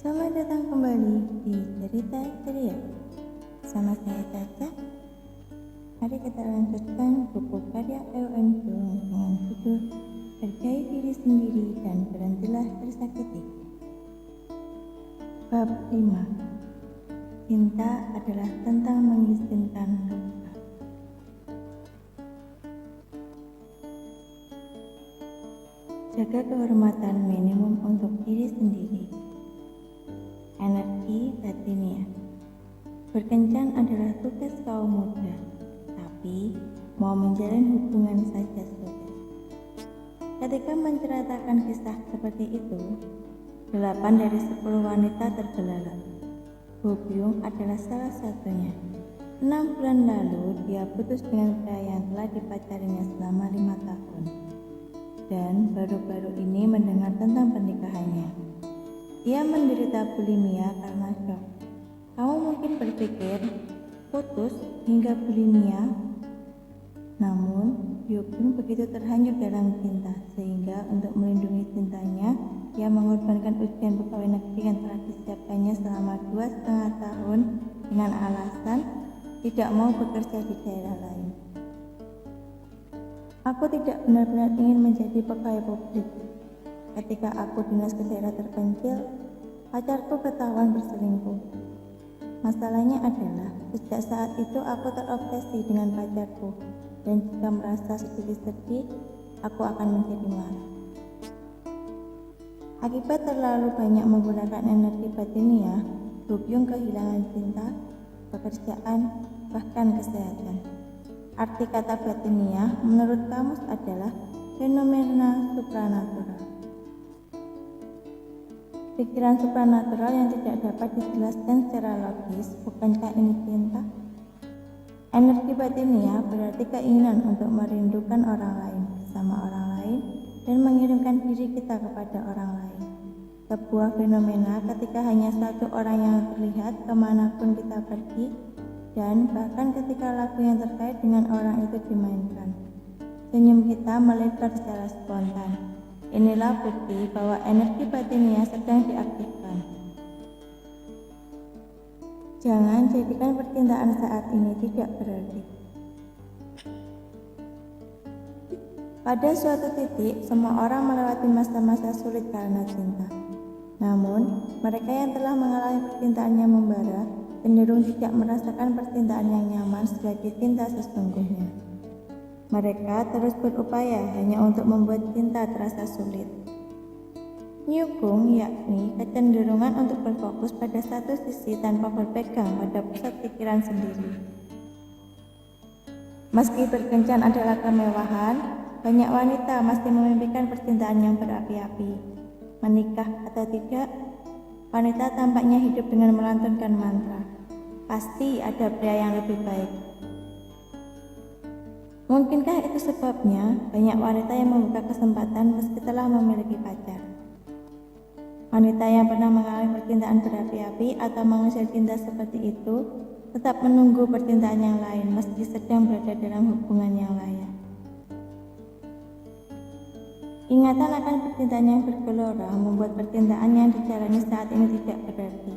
Selamat datang kembali di Cerita Ceria. Sama saya Caca. Mari kita lanjutkan buku karya Ewan Jung dengan judul Hargai Diri Sendiri dan Berhentilah Tersakiti. Bab 5. Cinta adalah tentang mengizinkan luka. Jaga kehormatan minimum untuk diri sendiri. Energi batiniah. Berkencan adalah tugas kaum muda, tapi mau menjalin hubungan saja sulit. Ketika menceritakan kisah seperti itu, 8 dari 10 wanita terbelalak. Bo Byung adalah salah satunya. 6 bulan lalu dia putus dengan pria yang telah dipacarinya selama 5 tahun. Dan baru-baru ini mendengar tentang pernikahannya. Ia menderita bulimia karena shock. Kamu mungkin berpikir putus hingga bulimia, namun Bo Byung begitu terhanyut dalam cinta sehingga untuk melindungi cintanya, ia mengorbankan ujian pegawai negeri yang telah disiapkannya selama 2,5 tahun dengan alasan tidak mau bekerja di daerah lain. Aku tidak benar-benar ingin menjadi pegawai publik. Ketika aku dinas ke daerah terpencil, pacarku ketahuan berselingkuh. Masalahnya adalah, sejak saat itu aku terobsesi dengan pacarku, dan jika merasa sedikit sedih, aku akan menjadi marah. Akibat terlalu banyak menggunakan energi batiniah, Bo Byung kehilangan cinta, pekerjaan, bahkan kesehatan. Arti kata batiniah menurut kamus adalah fenomena supranatural. Pikiran supranatural yang tidak dapat dijelaskan secara logis, bukankah ini cinta? Energi batiniah berarti keinginan untuk merindukan orang lain bersama orang lain dan mengirimkan diri kita kepada orang lain. Sebuah fenomena ketika hanya satu orang yang terlihat kemanapun kita pergi, dan bahkan ketika lagu yang terkait dengan orang itu dimainkan. Senyum kita melebar secara spontan. Inilah bukti bahwa energi batiniah sedang diaktifkan. Jangan jadikan percintaan saat ini tidak berarti. Pada suatu titik, semua orang melewati masa-masa sulit karena cinta. Namun, mereka yang telah mengalami percintaan yang membara cenderung tidak merasakan percintaan yang nyaman sebagai cinta sesungguhnya. Mereka terus berupaya hanya untuk membuat cinta terasa sulit. Nyukung yakni kecenderungan untuk berfokus pada satu sisi tanpa berpegang pada pusat pikiran sendiri. Meski berkencan adalah kemewahan, banyak wanita masih memimpikan percintaan yang berapi-api. Menikah atau tidak, wanita tampaknya hidup dengan melantunkan mantra, pasti ada pria yang lebih baik. Mungkinkah itu sebabnya banyak wanita yang membuka kesempatan meski telah memiliki pacar? Wanita yang pernah mengalami percintaan berapi-api atau mengejar cinta seperti itu tetap menunggu percintaan yang lain meski sedang berada dalam hubungan yang layak. Ingatan akan percintaan yang bergelora membuat percintaan yang dijalani saat ini tidak berarti.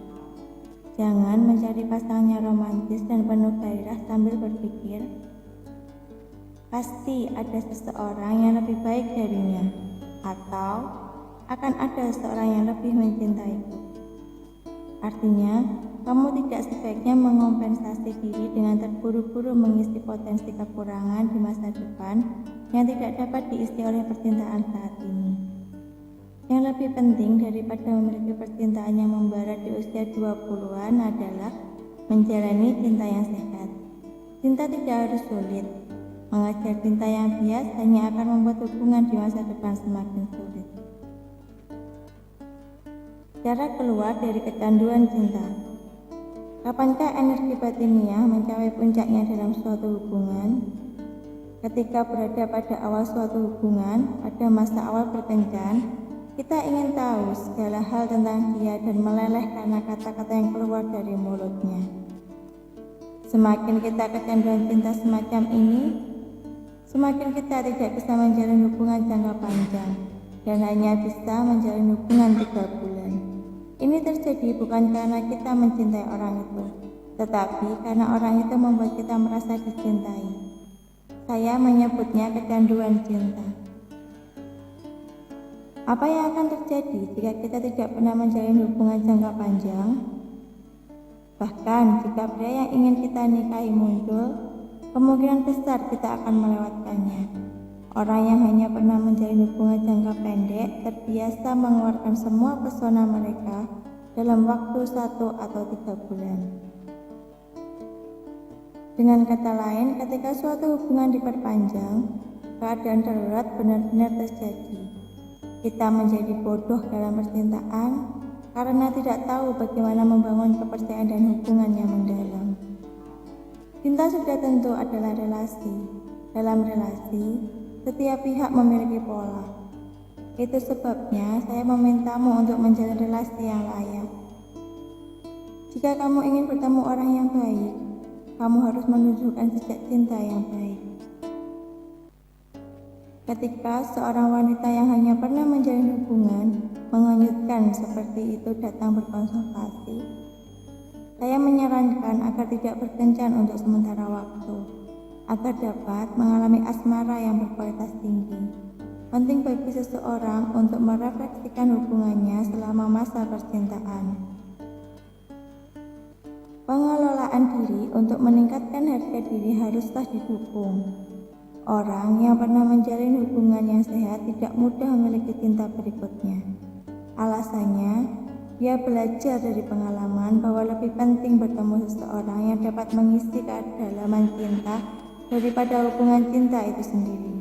Jangan mencari pasangan yang romantis dan penuh gairah sambil berpikir, pasti ada seseorang yang lebih baik darinya, atau akan ada seseorang yang lebih mencintaiku. Artinya, kamu tidak sebaiknya mengompensasi diri dengan terburu-buru mengisi potensi kekurangan di masa depan yang tidak dapat diisi oleh percintaan saat ini. Yang lebih penting daripada memiliki percintaan yang membara di usia 20-an adalah menjalani cinta yang sehat. Cinta tidak harus sulit. Mengejar cinta yang bias hanya akan membuat hubungan di masa depan semakin sulit. Cara keluar dari kecanduan cinta. Kapankah energi batiniah mencapai puncaknya dalam suatu hubungan? Ketika berada pada awal suatu hubungan, pada masa awal berkencan, kita ingin tahu segala hal tentang dia dan meleleh karena kata-kata yang keluar dari mulutnya. Semakin kita kecanduan cinta semacam ini, semakin kita tidak bisa menjalin hubungan jangka panjang dan hanya bisa menjalin hubungan 3 bulan. Ini terjadi bukan karena kita mencintai orang itu, tetapi karena orang itu membuat kita merasa dicintai. Saya menyebutnya kecanduan cinta. Apa yang akan terjadi jika kita tidak pernah menjalin hubungan jangka panjang? Bahkan jika pria yang ingin kita nikahi muncul, kemungkinan besar kita akan melewatkannya. Orang yang hanya pernah menjalin hubungan jangka pendek terbiasa mengeluarkan semua pesona mereka dalam waktu 1 atau 3 bulan. Dengan kata lain, ketika suatu hubungan diperpanjang, keadaan darurat benar-benar terjadi. Kita menjadi bodoh dalam percintaan karena tidak tahu bagaimana membangun kepercayaan dan hubungan yang mendalam. Cinta sudah tentu adalah relasi. Dalam relasi, setiap pihak memiliki pola. Itu sebabnya saya memintamu untuk menjalin relasi yang layak. Jika kamu ingin bertemu orang yang baik, kamu harus menunjukkan jejak cinta yang baik. Ketika seorang wanita yang hanya pernah menjalin hubungan menghanyutkan seperti itu datang berkonsultasi, saya menyarankan agar tidak berkencan untuk sementara waktu, agar dapat mengalami asmara yang berkualitas tinggi. Penting bagi seseorang untuk merefleksikan hubungannya selama masa percintaan. Pengelolaan diri untuk meningkatkan harga diri haruslah didukung. Orang yang pernah menjalin hubungan yang sehat tidak mudah memiliki cinta berikutnya. Alasannya, dia belajar dari pengalaman bahwa lebih penting bertemu seseorang yang dapat mengisi kedalaman cinta daripada hubungan cinta itu sendiri.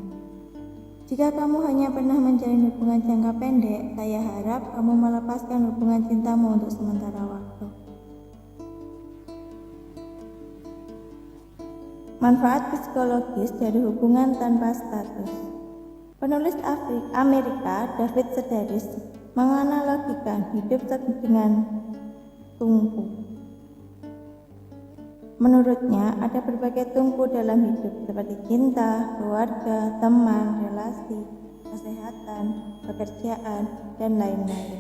Jika kamu hanya pernah menjalin hubungan jangka pendek, saya harap kamu melepaskan hubungan cintamu untuk sementara waktu. Manfaat psikologis dari hubungan tanpa status. Penulis Amerika David Sedaris menganalogikan hidup dengan tungku. Menurutnya, ada berbagai tungku dalam hidup seperti cinta, keluarga, teman, relasi, kesehatan, pekerjaan, dan lain-lain.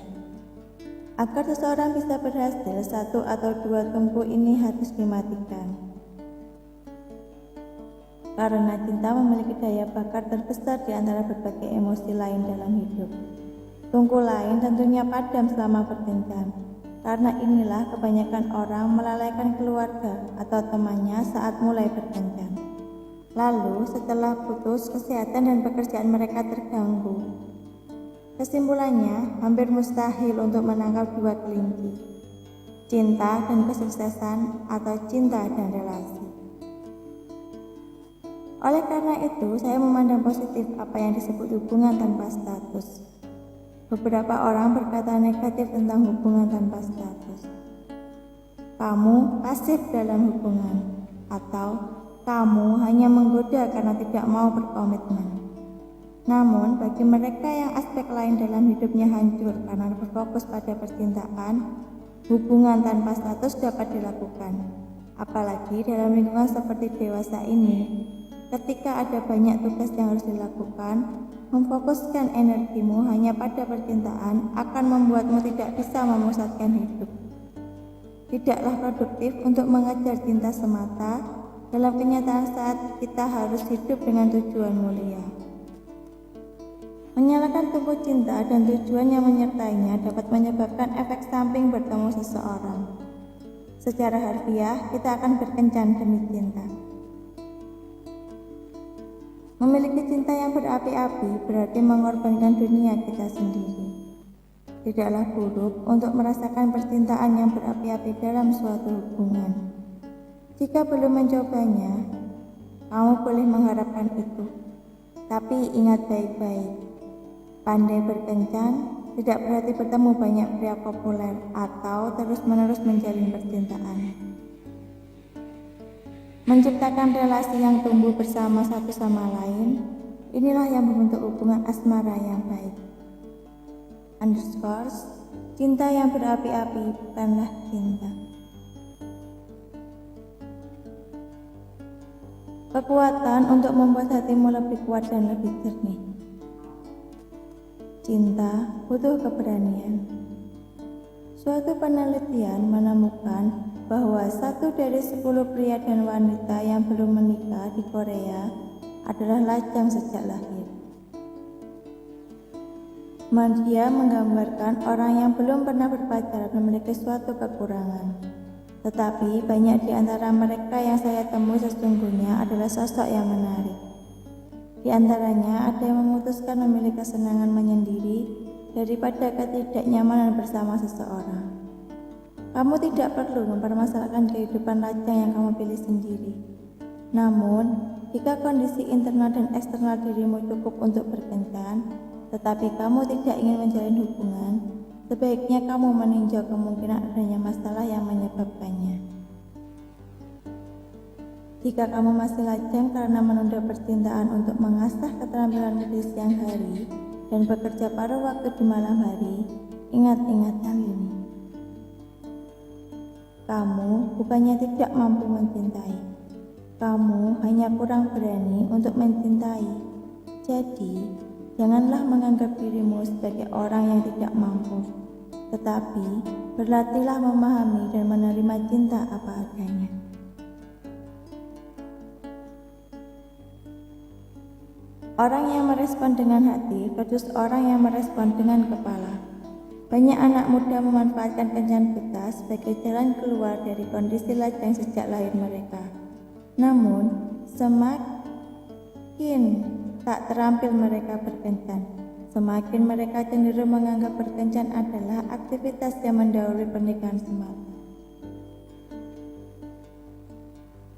Agar seseorang bisa berhasil, 1 atau 2 tungku ini harus dimatikan. Karena cinta memiliki daya bakar terbesar di antara berbagai emosi lain dalam hidup. Tungku lain tentunya padam selama berkencan. Karena inilah kebanyakan orang melalaikan keluarga atau temannya saat mulai berkencan. Lalu setelah putus, kesehatan dan pekerjaan mereka terganggu. Kesimpulannya, hampir mustahil untuk menangkap 2 kelinci. Cinta dan kesuksesan atau cinta dan relasi. Oleh karena itu, saya memandang positif apa yang disebut hubungan tanpa status. Beberapa orang berkata negatif tentang hubungan tanpa status. Kamu pasif dalam hubungan, atau kamu hanya menggoda karena tidak mau berkomitmen. Namun, bagi mereka yang aspek lain dalam hidupnya hancur karena berfokus pada percintaan, hubungan tanpa status dapat dilakukan. Apalagi dalam lingkungan seperti dewasa ini, ketika ada banyak tugas yang harus dilakukan, memfokuskan energimu hanya pada percintaan akan membuatmu tidak bisa memusatkan hidup. Tidaklah produktif untuk mengejar cinta semata, dalam kenyataan saat kita harus hidup dengan tujuan mulia. Menyalakan tungku cinta dan tujuan yang menyertainya dapat menyebabkan efek samping bertemu seseorang. Secara harfiah, kita akan berkencan demi cinta. Memiliki cinta yang berapi-api berarti mengorbankan dunia kita sendiri. Tidaklah buruk untuk merasakan percintaan yang berapi-api dalam suatu hubungan. Jika belum mencobanya, kamu boleh mengharapkan itu. Tapi ingat baik-baik, pandai berkencan tidak berarti bertemu banyak pria populer atau terus-menerus menjalin percintaan. Menciptakan relasi yang tumbuh bersama satu sama lain, inilah yang membentuk hubungan asmara yang baik. Cinta yang berapi-api bukanlah cinta. Kekuatan untuk membuat hatimu lebih kuat dan lebih jernih. Cinta butuh keberanian. Suatu penelitian menemukan bahwa 1 dari 10 pria dan wanita yang belum menikah di Korea adalah lajang sejak lahir. Dia menggambarkan orang yang belum pernah berpacaran memiliki suatu kekurangan. Tetapi banyak di antara mereka yang saya temui sesungguhnya adalah sosok yang menarik. Di antaranya ada yang memutuskan memilih kesenangan menyendiri daripada ketidaknyamanan bersama seseorang. Kamu tidak perlu mempermasalahkan kehidupan lajang yang kamu pilih sendiri. Namun, jika kondisi internal dan eksternal dirimu cukup untuk berkencan, tetapi kamu tidak ingin menjalin hubungan, sebaiknya kamu meninjau kemungkinan adanya masalah yang menyebabkannya. Jika kamu masih lajang karena menunda percintaan untuk mengasah keterampilan di siang hari dan bekerja paruh waktu di malam hari, ingat-ingat hal ini. Kamu bukannya tidak mampu mencintai, kamu hanya kurang berani untuk mencintai. Jadi, janganlah menganggap dirimu sebagai orang yang tidak mampu, tetapi berlatihlah memahami dan menerima cinta apa adanya. Orang yang merespon dengan hati versus orang yang merespon dengan kepala. Banyak anak muda memanfaatkan kencan buta sebagai jalan keluar dari kondisi lajang sejak lahir mereka. Namun, semakin tak terampil mereka berkencan, semakin mereka cenderung menganggap berkencan adalah aktivitas yang mendahului pernikahan semata.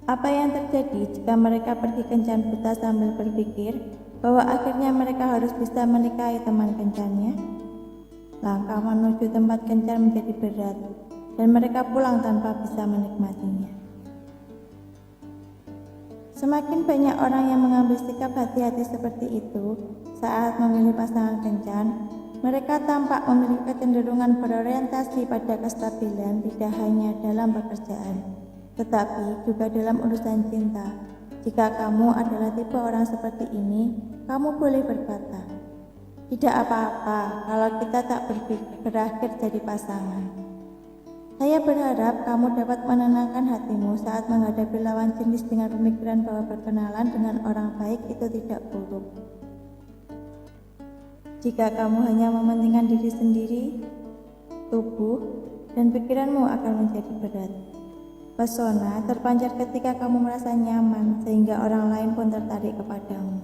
Apa yang terjadi jika mereka pergi kencan buta sambil berpikir bahwa akhirnya mereka harus bisa menikahi teman kencannya? Langkah menuju tempat kencan menjadi berat, dan mereka pulang tanpa bisa menikmatinya. Semakin banyak orang yang mengambil sikap hati-hati seperti itu saat memilih pasangan kencan, mereka tampak memiliki kecenderungan berorientasi pada kestabilan tidak hanya dalam pekerjaan, tetapi juga dalam urusan cinta. Jika kamu adalah tipe orang seperti ini, kamu boleh berkata, "Tidak apa-apa kalau kita tak berakhir jadi pasangan." Saya berharap kamu dapat menenangkan hatimu saat menghadapi lawan jenis dengan pemikiran bahwa berkenalan dengan orang baik itu tidak buruk. Jika kamu hanya mementingkan diri sendiri, tubuh dan pikiranmu akan menjadi berat. Pesona terpancar ketika kamu merasa nyaman sehingga orang lain pun tertarik kepadamu.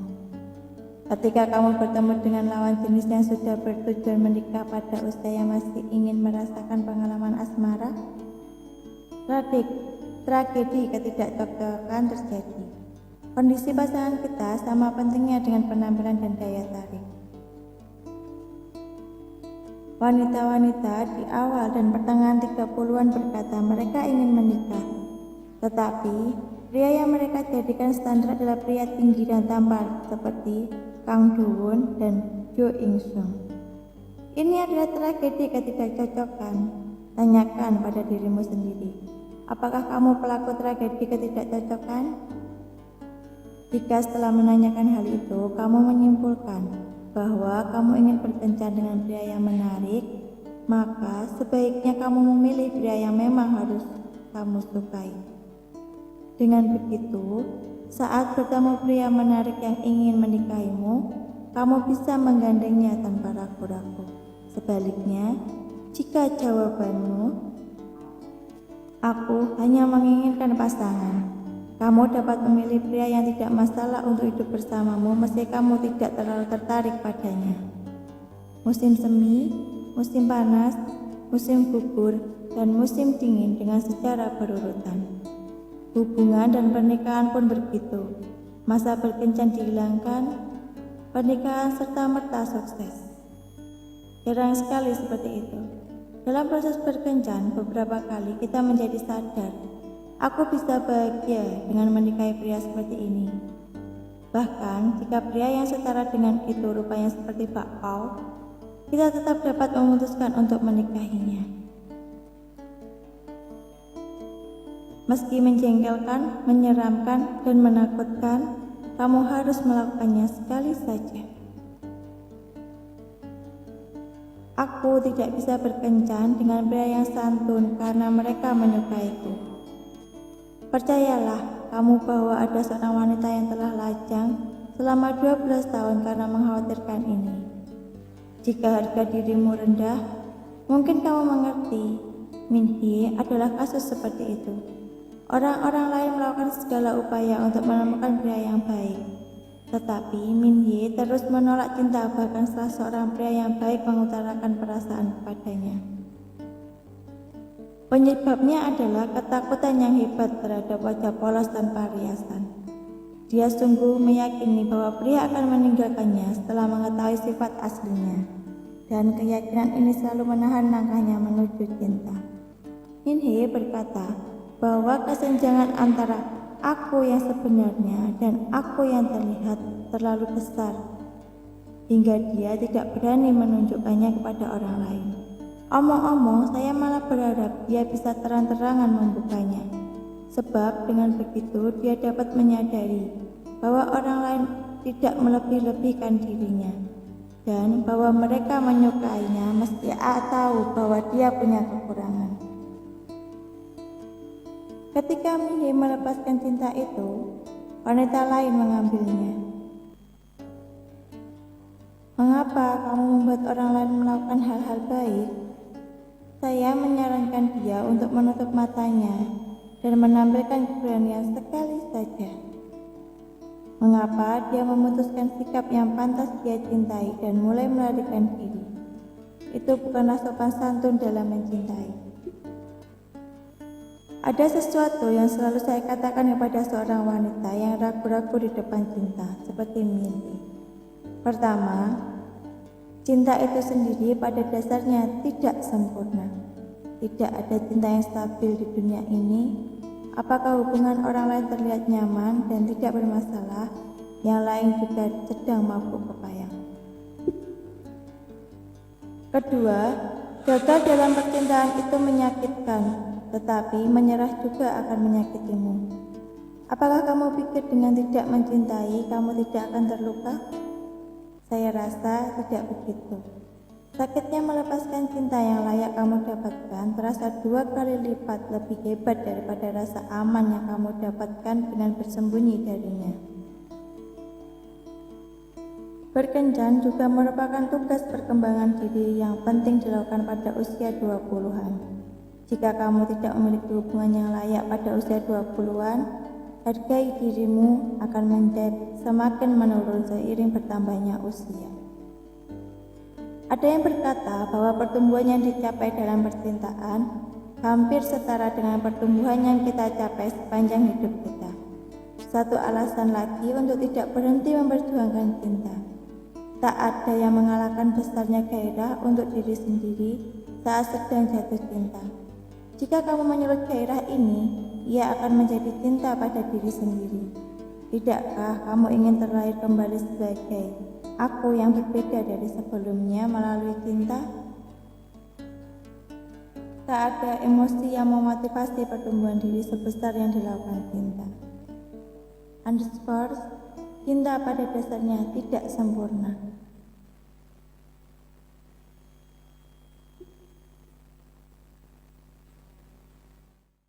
Ketika kamu bertemu dengan lawan jenis yang sudah bertujuan menikah pada usia yang masih ingin merasakan pengalaman asmara, tragedi ketidakcocokan terjadi. Kondisi pasangan kita sama pentingnya dengan penampilan dan daya tarik. Wanita-wanita di awal dan pertengahan 30-an berkata mereka ingin menikah, tetapi pria yang mereka jadikan standar adalah pria tinggi dan tampan seperti Kang Do-won dan Jo In-sung. Ini adalah tragedi ketidakcocokan. Tanyakan pada dirimu sendiri, apakah kamu pelaku tragedi ketidakcocokan? Jika setelah menanyakan hal itu, kamu menyimpulkan bahwa kamu ingin berkencan dengan pria yang menarik, maka sebaiknya kamu memilih pria yang memang harus kamu sukai. Dengan begitu, saat bertemu pria menarik yang ingin menikahimu, kamu bisa menggandengnya tanpa ragu-ragu. Sebaliknya, jika jawabanmu, "Aku hanya menginginkan pasangan," kamu dapat memilih pria yang tidak masalah untuk hidup bersamamu meski kamu tidak terlalu tertarik padanya. Musim semi, musim panas, musim gugur, dan musim dingin dengan secara berurutan. Hubungan dan pernikahan pun begitu. Masa berkencan dihilangkan, pernikahan serta-merta sukses. Jarang sekali seperti itu. Dalam proses berkencan, beberapa kali kita menjadi sadar, aku bisa bahagia dengan menikahi pria seperti ini. Bahkan, jika pria yang setara dengan itu rupanya seperti Pak Pao, kita tetap dapat memutuskan untuk menikahinya. Meski menjengkelkan, menyeramkan, dan menakutkan, kamu harus melakukannya sekali saja. Aku tidak bisa berkencan dengan pria yang santun karena mereka menyukaiku. Percayalah kamu bahwa ada seorang wanita yang telah lajang selama 12 tahun karena mengkhawatirkan ini. Jika harga dirimu rendah, mungkin kamu mengerti. Min Hye adalah kasus seperti itu. Orang-orang lain melakukan segala upaya untuk menemukan pria yang baik. Tetapi Min Hye terus menolak cinta bahkan setelah seorang pria yang baik mengutarakan perasaan kepadanya. Penyebabnya adalah ketakutan yang hebat terhadap wajah polos tanpa riasan. Dia sungguh meyakini bahwa pria akan meninggalkannya setelah mengetahui sifat aslinya. Dan keyakinan ini selalu menahan langkahnya menuju cinta. Min Hye berkata bahwa kesenjangan antara aku yang sebenarnya dan aku yang terlihat terlalu besar, hingga dia tidak berani menunjukkannya kepada orang lain. Omong-omong, saya malah berharap dia bisa terang-terangan membukanya, sebab dengan begitu dia dapat menyadari bahwa orang lain tidak melebih-lebihkan dirinya, dan bahwa mereka menyukainya meski tahu bahwa dia punya kekurangan. Ketika Min Hye melepaskan cinta itu, wanita lain mengambilnya. Mengapa kamu membuat orang lain melakukan hal-hal baik? Saya menyarankan dia untuk menutup matanya dan menampilkan keberanian sekali saja. Mengapa dia memutuskan sikap yang pantas dia cintai dan mulai melarikan diri? Itu bukanlah sopan santun dalam mencintai. Ada sesuatu yang selalu saya katakan kepada seorang wanita yang ragu-ragu di depan cinta, seperti Min Hye. Pertama, cinta itu sendiri pada dasarnya tidak sempurna. Tidak ada cinta yang stabil di dunia ini. Apakah hubungan orang lain terlihat nyaman dan tidak bermasalah, yang lain juga sedang mabuk kepayang. Kedua, gagal dalam percintaan itu menyakitkan, tetapi menyerah juga akan menyakitimu. Apakah kamu pikir dengan tidak mencintai, kamu tidak akan terluka? Saya rasa tidak begitu. Sakitnya melepaskan cinta yang layak kamu dapatkan terasa 2 kali lipat lebih hebat daripada rasa aman yang kamu dapatkan dengan bersembunyi darinya. Berkencan juga merupakan tugas perkembangan diri yang penting dilakukan pada usia 20-an. Jika kamu tidak memiliki hubungan yang layak pada usia 20-an, hargai dirimu akan semakin menurun seiring bertambahnya usia. Ada yang berkata bahwa pertumbuhan yang dicapai dalam percintaan hampir setara dengan pertumbuhan yang kita capai sepanjang hidup kita. Satu alasan lagi untuk tidak berhenti memperjuangkan cinta. Tak ada yang mengalahkan besarnya gairah untuk diri sendiri saat sedang jatuh cinta. Jika kamu menyulut gairah ini, ia akan menjadi cinta pada diri sendiri. Tidakkah kamu ingin terlahir kembali sebagai aku yang berbeda dari sebelumnya melalui cinta? Tak ada emosi yang memotivasi pertumbuhan diri sebesar yang dilakukan cinta. Underscore, cinta pada dasarnya tidak sempurna.